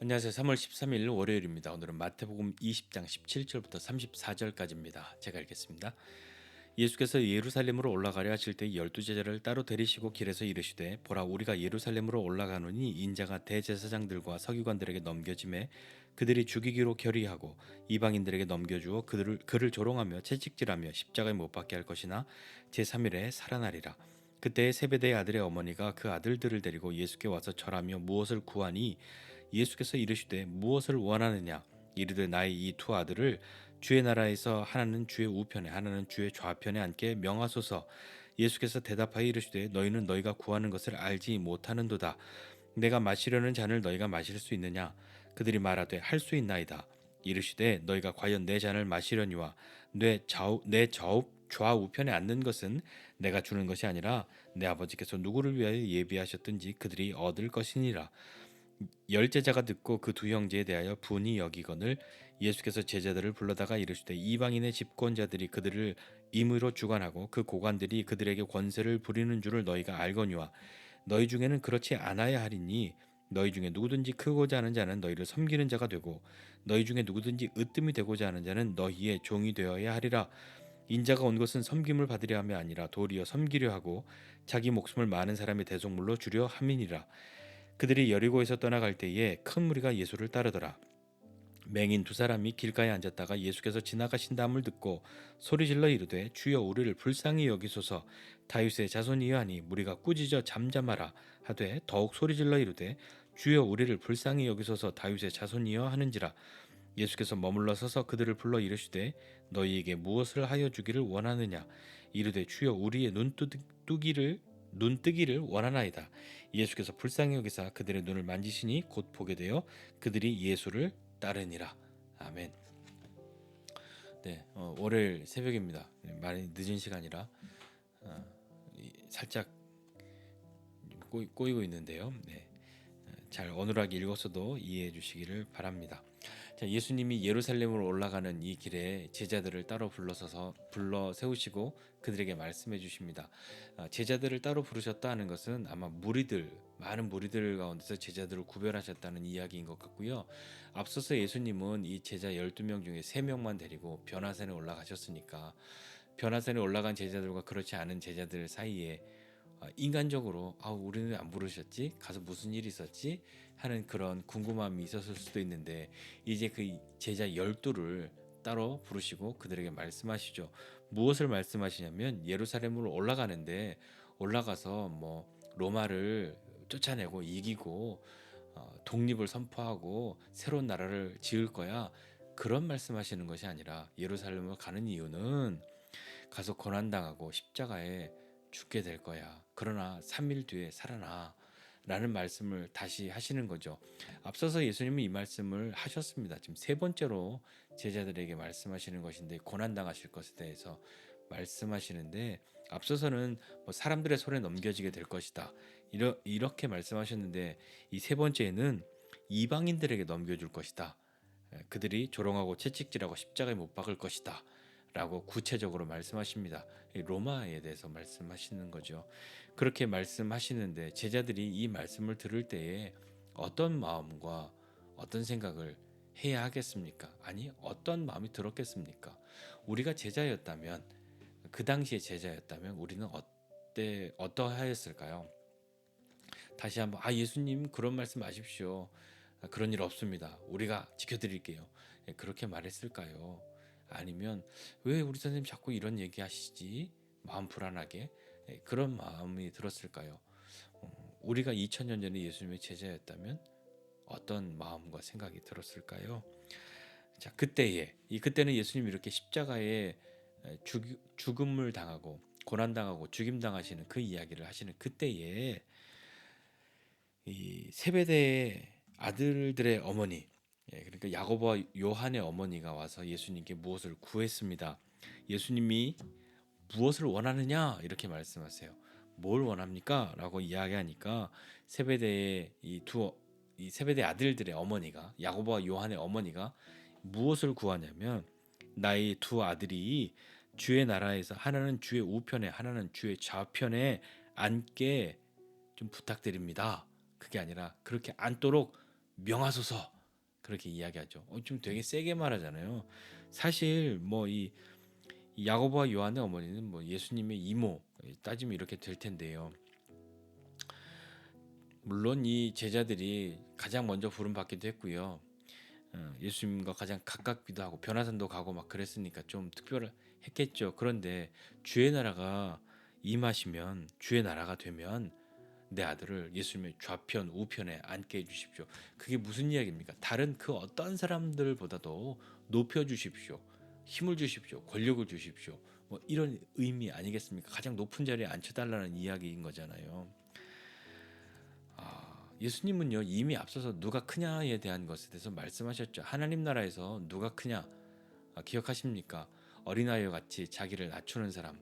안녕하세요. 3월 13일 월요일입니다. 오늘은 마태복음 20장 17절부터 34절까지입니다. 제가 읽겠습니다. 예수께서 예루살렘으로 올라가려 하실 때 열두 제자를 따로 데리시고 길에서 이르시되 보라 우리가 예루살렘으로 올라가노니 인자가 대제사장들과 서기관들에게 넘겨짐에 그들이 죽이기로 결의하고 이방인들에게 넘겨주어 그를 조롱하며 채찍질하며 십자가에 못 박게 할 것이나 제3일에 살아나리라. 그때 세베대의 아들의 어머니가 그 아들들을 데리고 예수께 와서 절하며 무엇을 구하니 예수께서 이르시되 무엇을 원하느냐 이르되 나의 이 두 아들을 주의 나라에서 하나는 주의 우편에 하나는 주의 좌편에 앉게 명하소서. 예수께서 대답하여 이르시되 너희는 너희가 구하는 것을 알지 못하는도다. 내가 마시려는 잔을 너희가 마실 수 있느냐 그들이 말하되 할 수 있나이다. 이르시되 너희가 과연 내 잔을 마시려니와 내 좌우편에 앉는 것은 내가 주는 것이 아니라 내 아버지께서 누구를 위하여 예비하셨든지 그들이 얻을 것이니라. 열 제자가 듣고 그 두 형제에 대하여 분이 여기거늘 예수께서 제자들을 불러다가 이르시되 이방인의 집권자들이 그들을 임의로 주관하고 그 고관들이 그들에게 권세를 부리는 줄을 너희가 알거니와 너희 중에는 그렇지 않아야 하리니 너희 중에 누구든지 크고자 하는 자는 너희를 섬기는 자가 되고 너희 중에 누구든지 으뜸이 되고자 하는 자는 너희의 종이 되어야 하리라. 인자가 온 것은 섬김을 받으려 함이 아니라 도리어 섬기려 하고 자기 목숨을 많은 사람의 대속물로 주려 함이니라. 그들이 여리고에서 떠나갈 때에 큰 무리가 예수를 따르더라. 맹인 두 사람이 길가에 앉았다가 예수께서 지나가신다함을 듣고 소리질러 이르되 주여 우리를 불쌍히 여기소서. 다윗의 자손이여 하니 무리가 꾸짖어 잠잠하라 하되 더욱 소리질러 이르되 주여 우리를 불쌍히 여기소서. 다윗의 자손이여 하는지라. 예수께서 머물러 서서 그들을 불러 이르시되 너희에게 무엇을 하여 주기를 원하느냐 이르되 주여 우리의 눈뜨기를 원하나이다. 예수께서 불쌍히 여기사 그들의 눈을 만지시니 곧 보게 되어 그들이 예수를 따르니라. 아멘. 네, 월요일 새벽입니다. 많이 늦은 시간이라 살짝 꼬이고 있는데요. 네, 잘 어눌하게 읽었어도 이해해 주시기를 바랍니다. 자, 예수님이 예루살렘으로 올라가는 이 길에 제자들을 따로 불러 세우시고 그들에게 말씀해 주십니다. 제자들을 따로 부르셨다 하는 것은 아마 많은 무리들 가운데서 제자들을 구별하셨다는 이야기인 것 같고요. 앞서서 예수님은 이 제자 12명 중에 3명만 데리고 변화산에 올라가셨으니까 변화산에 올라간 제자들과 그렇지 않은 제자들 사이에 인간적으로 우리는 왜 안 부르셨지? 가서 무슨 일이 있었지? 하는 그런 궁금함이 있었을 수도 있는데 이제 그 제자 12를 따로 부르시고 그들에게 말씀하시죠. 무엇을 말씀하시냐면 예루살렘으로 올라가는데 올라가서 뭐 로마를 쫓아내고 이기고 독립을 선포하고 새로운 나라를 지을 거야. 그런 말씀하시는 것이 아니라 예루살렘으로 가는 이유는 가서 고난당하고 십자가에 죽게 될 거야. 그러나 3일 뒤에 살아나. 라는 말씀을 다시 하시는 거죠. 앞서서 예수님은 이 말씀을 하셨습니다. 지금 세 번째로 제자들에게 말씀하시는 것인데 고난당하실 것에 대해서 말씀하시는데 앞서서는 뭐 사람들의 손에 넘겨지게 될 것이다. 이렇게 말씀하셨는데 이 세 번째는 이방인들에게 넘겨줄 것이다. 그들이 조롱하고 채찍질하고 십자가에 못 박을 것이다. 라고 구체적으로 말씀하십니다. 로마에 대해서 말씀하시는 거죠. 그렇게 말씀하시는데 제자들이 이 말씀을 들을 때에 어떤 마음과 어떤 생각을 해야 하겠습니까? 아니, 어떤 마음이 들었겠습니까? 우리가 제자였다면, 그 당시에 제자였다면 우리는 어떠하였을까요? 다시 한번 예수님 그런 말씀 마십시오. 그런 일 없습니다. 우리가 지켜드릴게요. 그렇게 말했을까요? 아니면 왜 우리 선생님 자꾸 이런 얘기 하시지? 마음 불안하게 그런 마음이 들었을까요? 우리가 2000년 전에 예수님의 제자였다면 어떤 마음과 생각이 들었을까요? 자, 그때는 예수님이 이렇게 십자가에 죽음을 당하고 고난당하고 죽임당하시는 그 이야기를 하시는 그때에 이 세베대의 아들들의 어머니, 그러니까 야고보와 요한의 어머니가 와서 예수님께 무엇을 구했습니다. 예수님이 무엇을 원하느냐 이렇게 말씀하세요. 뭘 원합니까? 라고 이야기하니까 세베대의 이 세베대 아들들의 어머니가 야고보와 요한의 어머니가 무엇을 구하냐면 나의 두 아들이 주의 나라에서 하나는 주의 우편에 하나는 주의 좌편에 앉게 좀 부탁드립니다. 그게 아니라 그렇게 앉도록 명하소서 그렇게 이야기하죠. 좀 되게 세게 말하잖아요. 사실 뭐 이 야고보와 요한의 어머니는 뭐 예수님의 이모 따지면 이렇게 될 텐데요. 물론 이 제자들이 가장 먼저 부름 받기도 했고요. 예수님과 가장 가깝기도 하고 변화산도 가고 막 그랬으니까 좀 특별했겠죠. 그런데 주의 나라가 임하시면, 주의 나라가 되면 내 아들을 예수님의 좌편 우편에 앉게 해주십시오. 그게 무슨 이야기입니까? 다른 그 어떤 사람들보다도 높여주십시오. 힘을 주십시오. 권력을 주십시오. 뭐 이런 의미 아니겠습니까? 가장 높은 자리에 앉혀달라는 이야기인 거잖아요. 예수님은요, 이미 앞서서 누가 크냐에 대한 것에 대해서 말씀하셨죠. 하나님 나라에서 누가 크냐 기억하십니까? 어린아이와 같이 자기를 낮추는 사람,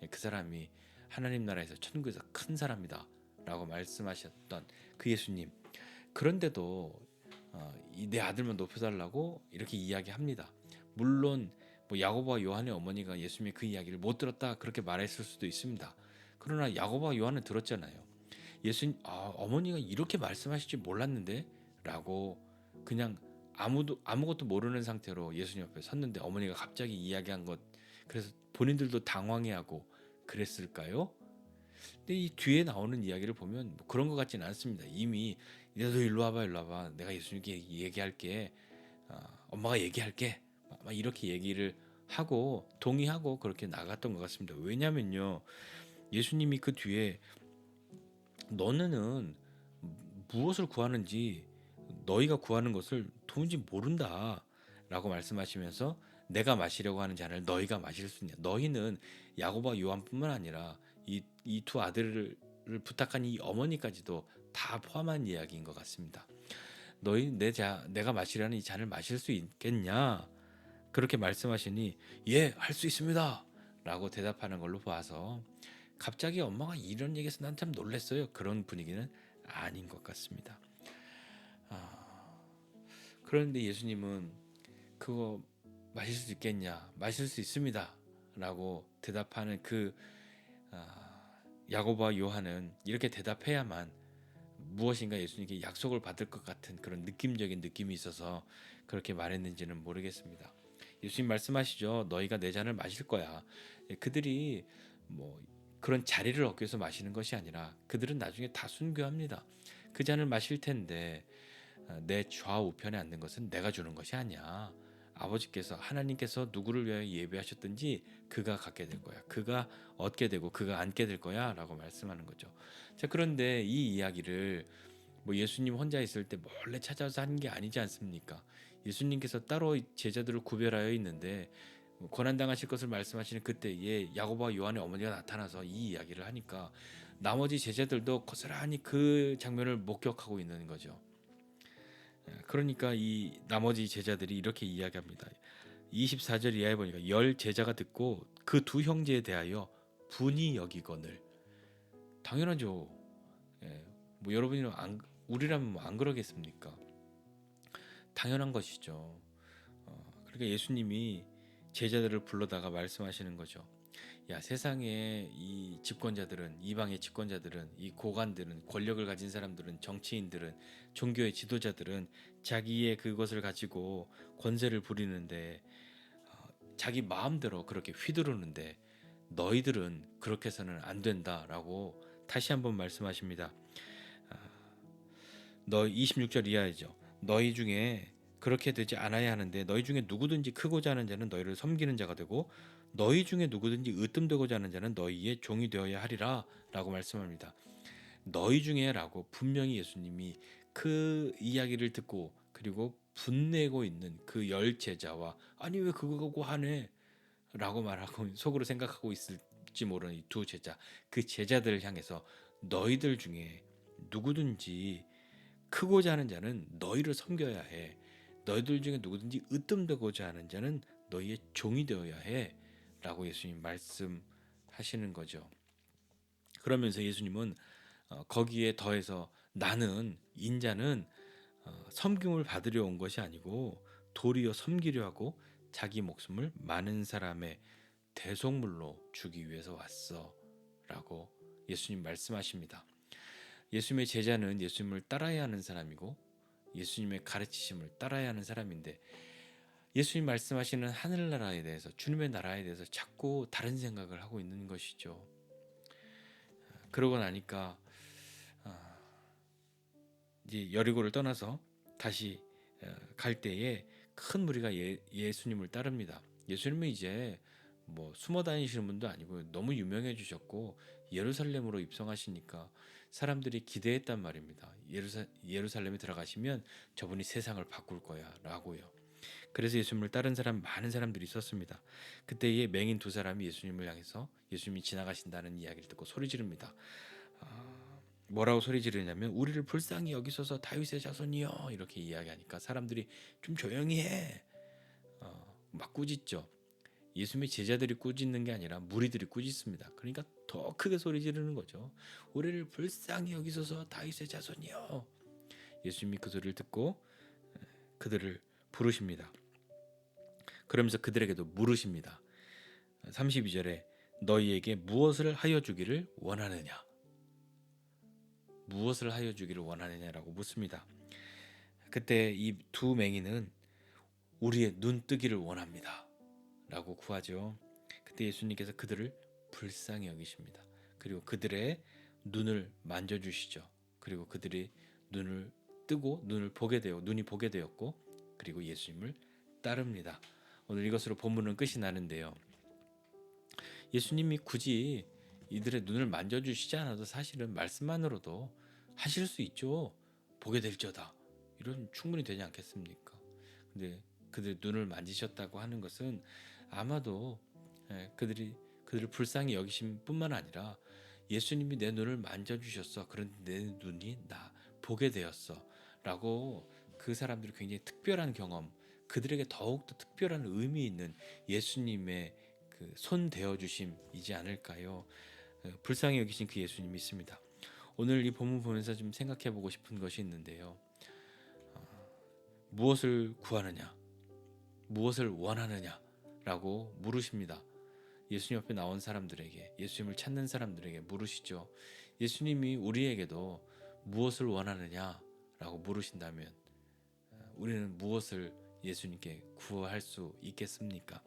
그 사람이 하나님 나라에서 천국에서 큰 사람이다 라고 말씀하셨던 그 예수님. 그런데도 내 아들만 높여달라고 이렇게 이야기합니다. 물론 뭐 야고보와 요한의 어머니가 예수님의 그 이야기를 못 들었다 그렇게 말했을 수도 있습니다. 그러나 야고보와 요한은 들었잖아요. 예수님, 어머니가 이렇게 말씀하실 줄 몰랐는데 라고 그냥 아무것도 모르는 상태로 예수님 앞에 섰는데 어머니가 갑자기 이야기한 것, 그래서 본인들도 당황해하고 그랬을까요? 근데 이 뒤에 나오는 이야기를 보면 뭐 그런 것 같지는 않습니다. 이미 너도 일로 와봐, 일로 와봐, 내가 예수님께 얘기할게, 엄마가 얘기할게, 막 이렇게 얘기를 하고 동의하고 그렇게 나갔던 것 같습니다. 왜냐면요, 예수님이 그 뒤에 너네는 무엇을 구하는지, 너희가 구하는 것을 도무지 모른다 라고 말씀하시면서 내가 마시려고 하는 잔을 너희가 마실 수 있냐, 너희는 야고보와 요한뿐만 아니라 이 두 아들을 부탁한 이 어머니까지도 다 포함한 이야기인 것 같습니다. 너희 내가 마시려는 이 잔을 마실 수 있겠냐 그렇게 말씀하시니 예, 할 수 있습니다 라고 대답하는 걸로 봐서 갑자기 엄마가 이런 얘기해서 난 참 놀랐어요. 그런 분위기는 아닌 것 같습니다. 그런데 예수님은 그거 마실 수 있겠냐? 마실 수 있습니다 라고 대답하는 그 야고보와 요한은 이렇게 대답해야만 무엇인가 예수님께 약속을 받을 것 같은 그런 느낌적인 느낌이 있어서 그렇게 말했는지는 모르겠습니다. 예수님 말씀하시죠. 너희가 내 잔을 마실 거야. 그들이 뭐 그런 자리를 얻기 위해서 마시는 것이 아니라 그들은 나중에 다 순교합니다. 그 잔을 마실 텐데 내 좌우편에 앉는 것은 내가 주는 것이 아니야. 아버지께서, 하나님께서 누구를 위하여 예배하셨든지 그가 갖게 될 거야. 그가 얻게 되고 그가 앉게 될 거야 라고 말씀하는 거죠. 자, 그런데 이 이야기를 뭐 예수님 혼자 있을 때 몰래 찾아서 하는 게 아니지 않습니까? 예수님께서 따로 제자들을 구별하여 있는데 고난당하실 것을 말씀하시는 그때에 야고보와 요한의 어머니가 나타나서 이 이야기를 하니까 나머지 제자들도 고스란히 그 장면을 목격하고 있는 거죠. 그러니까 이 나머지 제자들이 이렇게 이야기합니다. 24절 이하에 보니까 열 제자가 듣고 그 두 형제에 대하여 분이 여기거늘. 당연하죠. 뭐 여러분이랑 우리라면 뭐 안 그러겠습니까? 당연한 것이죠. 그러니까 예수님이 제자들을 불러다가 말씀하시는 거죠. 야, 세상에 이 집권자들은, 이방의 집권자들은, 이 고관들은, 권력을 가진 사람들은, 정치인들은, 종교의 지도자들은 자기의 그것을 가지고 권세를 부리는데 자기 마음대로 그렇게 휘두르는데 너희들은 그렇게 해서는 안 된다라고 다시 한번 말씀하십니다. 너 26절 이하이죠. 너희 중에 그렇게 되지 않아야 하는데 너희 중에 누구든지 크고자 하는 자는 너희를 섬기는 자가 되고 너희 중에 누구든지 으뜸되고자 하는 자는 너희의 종이 되어야 하리라 라고 말씀합니다. 너희 중에라고 분명히 예수님이 그 이야기를 듣고 그리고 분내고 있는 그 열 제자와 아니 왜 그거고 하네 라고 말하고 속으로 생각하고 있을지 모르는 이 두 제자, 그 제자들을 향해서 너희들 중에 누구든지 크고자 하는 자는 너희를 섬겨야 해. 너희들 중에 누구든지 으뜸되고자 하는 자는 너희의 종이 되어야 해. 라고 예수님 말씀하시는 거죠. 그러면서 예수님은 거기에 더해서 나는, 인자는 섬김을 받으려 온 것이 아니고 도리어 섬기려 하고 자기 목숨을 많은 사람의 대속물로 주기 위해서 왔어 라고 예수님 말씀하십니다. 예수님의 제자는 예수님을 따라야 하는 사람이고 예수님의 가르치심을 따라야 하는 사람인데 예수님 말씀하시는 하늘나라에 대해서 주님의 나라에 대해서 자꾸 다른 생각을 하고 있는 것이죠. 그러고 나니까 이제 여리고를 떠나서 다시 갈 때에 큰 무리가 예수님을 따릅니다. 예수님은 이제 뭐 숨어 다니시는 분도 아니고 너무 유명해지셨고 예루살렘으로 입성하시니까 사람들이 기대했단 말입니다. 예루살렘에 들어가시면 저분이 세상을 바꿀 거야라고요. 그래서 예수님을 따른 많은 사람들이 있었습니다. 그때에 맹인 두 사람이 예수님을 향해서 예수님이 지나가신다는 이야기를 듣고 소리 지릅니다. 뭐라고 소리 지르냐면 우리를 불쌍히 여기소서 다윗의 자손이여 이렇게 이야기하니까 사람들이 좀 조용히 해. 막 꾸짖죠. 예수님의 제자들이 꾸짖는 게 아니라 무리들이 꾸짖습니다. 그러니까 더 크게 소리 지르는 거죠. 우리를 불쌍히 여기소서 다윗의 자손이여. 예수님이 그 소리를 듣고 그들을 부르십니다. 그러면서 그들에게도 물으십니다. 32절에 너희에게 무엇을 하여 주기를 원하느냐? 무엇을 하여 주기를 원하느냐라고 묻습니다. 그때 이 두 맹인은 우리의 눈뜨기를 원합니다. 라고 구하죠. 그때 예수님께서 그들을 불쌍히 여기십니다. 그리고 그들의 눈을 만져주시죠. 그리고 그들이 눈을 뜨고 눈이 보게 되었고 그리고 예수님을 따릅니다. 오늘 이것으로 본문은 끝이 나는데요. 예수님이 굳이 이들의 눈을 만져주시지 않아도 사실은 말씀만으로도 하실 수 있죠. 보게 될저다. 이런 충분히 되지 않겠습니까? 근데 그들 눈을 만지셨다고 하는 것은 아마도 그들을 불쌍히 여기심 뿐만 아니라 예수님이 내 눈을 만져주셨어. 그런데 내 눈이 나 보게 되었어. 라고 그 사람들이 굉장히 특별한 경험, 그들에게 더욱더 특별한 의미 있는 예수님의 그 손 대어 주심이지 않을까요? 불쌍히 여기신 그 예수님이 있습니다. 오늘 이 본문 보면서 좀 생각해 보고 싶은 것이 있는데요. 무엇을 구하느냐? 무엇을 원하느냐? 라고 물으십니다. 예수님 앞에 나온 사람들에게, 예수님을 찾는 사람들에게 물으시죠. 예수님이 우리에게도 무엇을 원하느냐? 라고 물으신다면 우리는 무엇을 예수님께 구할 수 있겠습니까?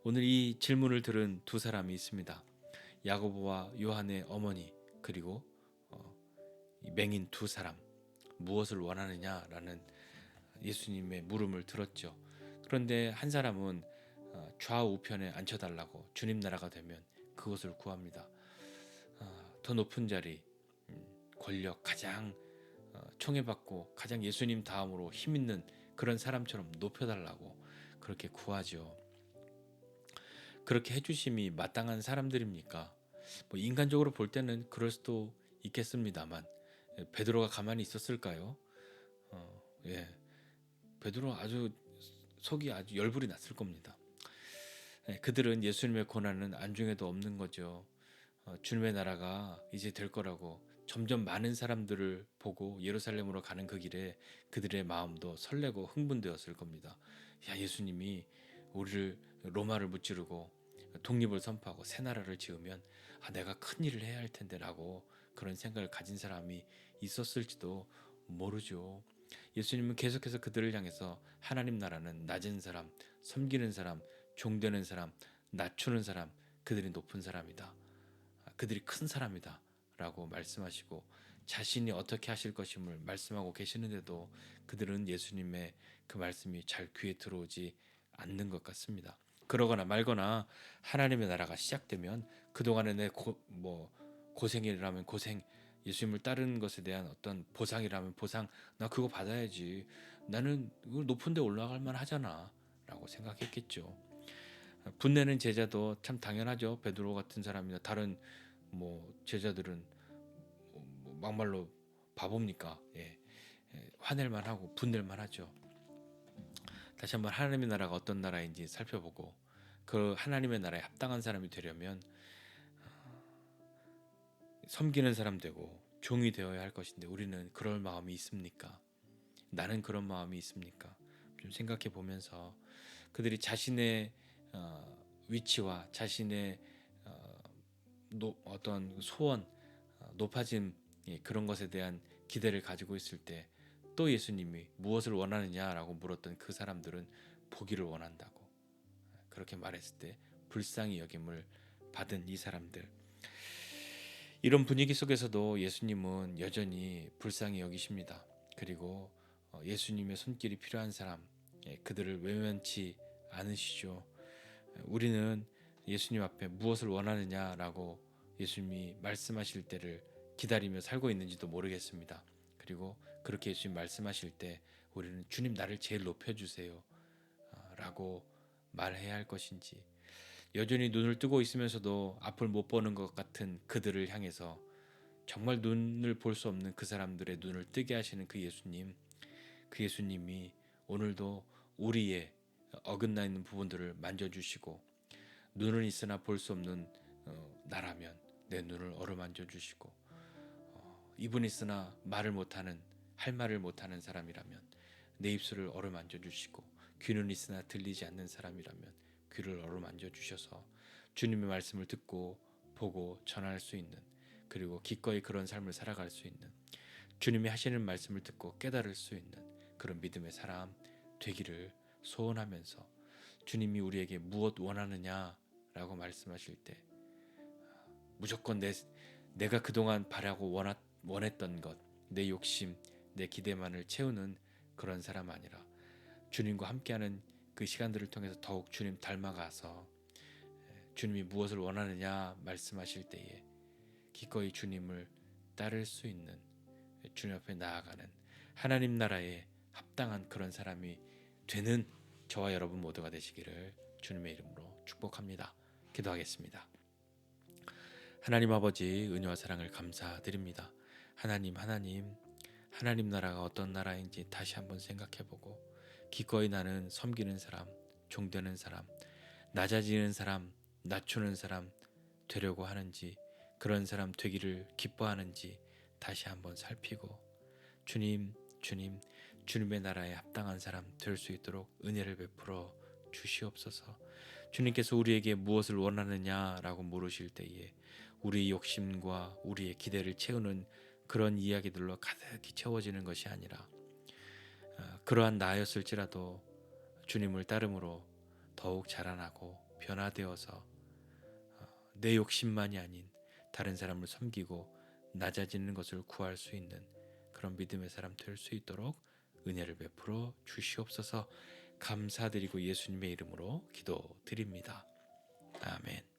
오늘 이 질문을 들은 두 사람이 있습니다. 야고보와 요한의 어머니 그리고 이 맹인 두 사람 무엇을 원하느냐라는 예수님의 물음을 들었죠. 그런데 한 사람은 좌우편에 앉혀달라고 주님 나라가 되면 그것을 구합니다. 더 높은 자리, 권력, 가장 총애받고 가장 예수님 다음으로 힘 있는 그런 사람처럼 높여달라고 그렇게 구하죠. 그렇게 해주심이 마땅한 사람들입니까? 뭐 인간적으로 볼 때는 그럴 수도 있겠습니다만 베드로가 가만히 있었을까요? 예, 베드로 속이 아주 열불이 났을 겁니다. 그들은 예수님의 고난은 안중에도 없는 거죠. 주님의 나라가 이제 될 거라고 점점 많은 사람들을 보고 예루살렘으로 가는 그 길에 그들의 마음도 설레고 흥분되었을 겁니다. 야, 예수님이 우리를 로마를 무찌르고 독립을 선포하고 새 나라를 지으면 내가 큰 일을 해야 할 텐데라고 그런 생각을 가진 사람이 있었을지도 모르죠. 예수님은 계속해서 그들을 향해서 하나님 나라는 낮은 사람, 섬기는 사람, 종되는 사람, 낮추는 사람, 그들이 높은 사람이다. 그들이 큰 사람이다. 라고 말씀하시고 자신이 어떻게 하실 것임을 말씀하고 계시는데도 그들은 예수님의 그 말씀이 잘 귀에 들어오지 않는 것 같습니다. 그러거나 말거나 하나님의 나라가 시작되면 그동안에 내 고생이라면 고생, 예수님을 따르는 것에 대한 어떤 보상이라면 보상, 나 그거 받아야지. 나는 높은 데 올라갈 만하잖아. 라고 생각했겠죠. 분내는 제자도 참 당연하죠. 베드로 같은 사람이나 다른 제자들은 막말로 바보입니까? 화낼만 하고 분낼만 하죠. 다시 한번 하나님의 나라가 어떤 나라인지 살펴보고 그 하나님의 나라에 합당한 사람이 되려면 섬기는 사람 되고 종이 되어야 할 것인데 우리는 그럴 마음이 있습니까? 나는 그런 마음이 있습니까? 좀 생각해 보면서 그들이 자신의 위치와 자신의 어떤 소원, 높아짐 그런 것에 대한 기대를 가지고 있을 때 또 예수님이 무엇을 원하느냐라고 물었던 그 사람들은 보기를 원한다고 그렇게 말했을 때 불쌍히 여김을 받은 이 사람들, 이런 분위기 속에서도 예수님은 여전히 불쌍히 여기십니다. 그리고 예수님의 손길이 필요한 사람, 그들을 외면치 않으시죠. 우리는 예수님 앞에 무엇을 원하느냐라고 예수님이 말씀하실 때를 기다리며 살고 있는지도 모르겠습니다. 그리고 그렇게 예수님 말씀하실 때 우리는 주님 나를 제일 높여주세요 라고 말해야 할 것인지, 여전히 눈을 뜨고 있으면서도 앞을 못 보는 것 같은 그들을 향해서 정말 눈을 볼 수 없는 그 사람들의 눈을 뜨게 하시는 그 예수님, 그 예수님이 오늘도 우리의 어긋나 있는 부분들을 만져주시고, 눈은 있으나 볼 수 없는 나라면 내 눈을 어루만져 주시고, 입은 있으나 말을 못하는, 할 말을 못하는 사람이라면 내 입술을 어루만져 주시고, 귀는 있으나 들리지 않는 사람이라면 귀를 어루만져 주셔서 주님의 말씀을 듣고 보고 전할 수 있는, 그리고 기꺼이 그런 삶을 살아갈 수 있는, 주님이 하시는 말씀을 듣고 깨달을 수 있는 그런 믿음의 사람 되기를 소원하면서, 주님이 우리에게 무엇 원하느냐라고 말씀하실 때 무조건 내가 그동안 바라고 원했던 것, 내 욕심, 내 기대만을 채우는 그런 사람 아니라 주님과 함께하는 그 시간들을 통해서 더욱 주님 닮아가서 주님이 무엇을 원하느냐 말씀하실 때에 기꺼이 주님을 따를 수 있는, 주님 앞에 나아가는 하나님 나라에 합당한 그런 사람이 되는 저와 여러분 모두가 되시기를 주님의 이름으로 축복합니다. 기도하겠습니다. 하나님 아버지, 은혜와 사랑을 감사드립니다. 하나님 나라가 어떤 나라인지 다시 한번 생각해보고 기꺼이 나는 섬기는 사람, 종되는 사람, 낮아지는 사람, 낮추는 사람 되려고 하는지, 그런 사람 되기를 기뻐하는지 다시 한번 살피고, 주님의 나라에 합당한 사람 될 수 있도록 은혜를 베풀어 주시옵소서. 주님께서 우리에게 무엇을 원하느냐라고 물으실 때에 우리의 욕심과 우리의 기대를 채우는 그런 이야기들로 가득히 채워지는 것이 아니라, 그러한 나였을지라도 주님을 따름으로 더욱 자라나고 변화되어서 내 욕심만이 아닌 다른 사람을 섬기고 낮아지는 것을 구할 수 있는 그런 믿음의 사람 될 수 있도록 은혜를 베풀어 주시옵소서. 감사드리고 예수님의 이름으로 기도드립니다. 아멘.